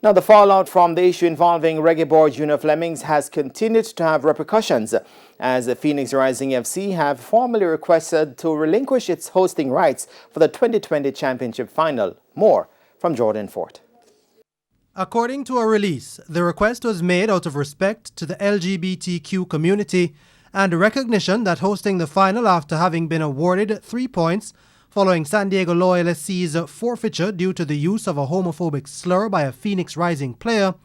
Now, the fallout from the issue involving reggae boy Junior Flemmings has continued to have repercussions, as the Phoenix Rising FC have formally requested to relinquish its hosting rights for the 2020 championship final. More from Jordan Fort. According to a release, the request was made out of respect to the LGBTQ community and recognition that hosting the final after having been awarded 3 points following San Diego Loyal SC's forfeiture due to the use of a homophobic slur by a Phoenix Rising player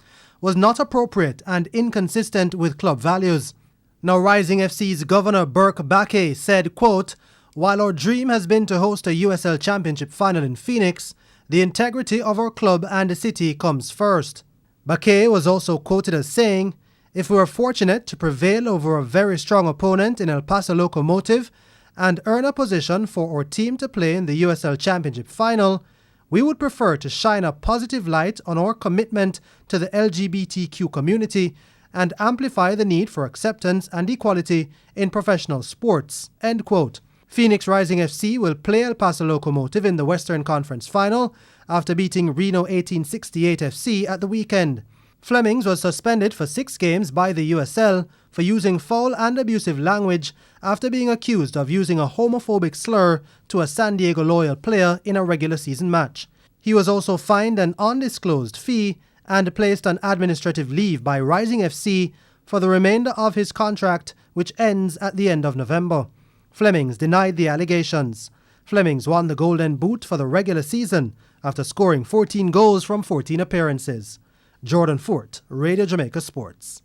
was not appropriate and inconsistent with club values. Now, Rising FC's Governor Burke Bakke said, quote, "While our dream has been to host a USL Championship final in Phoenix, the integrity of our club and the city comes first." Bakke was also quoted as saying, "If we are fortunate to prevail over a very strong opponent in El Paso Locomotive and earn a position for our team to play in the USL Championship final, we would prefer to shine a positive light on our commitment to the LGBTQ community and amplify the need for acceptance and equality in professional sports." End quote. Phoenix Rising FC will play El Paso Locomotive in the Western Conference Final after beating Reno 1868 FC at the weekend. Flemmings was suspended for 6 games by the USL for using foul and abusive language after being accused of using a homophobic slur to a San Diego Loyal player in a regular season match. He was also fined an undisclosed fee and placed on administrative leave by Rising FC for the remainder of his contract, which ends at the end of November. Flemmings denied the allegations. Flemmings won the Golden Boot for the regular season after scoring 14 goals from 14 appearances. Jordan Fort, Radio Jamaica Sports.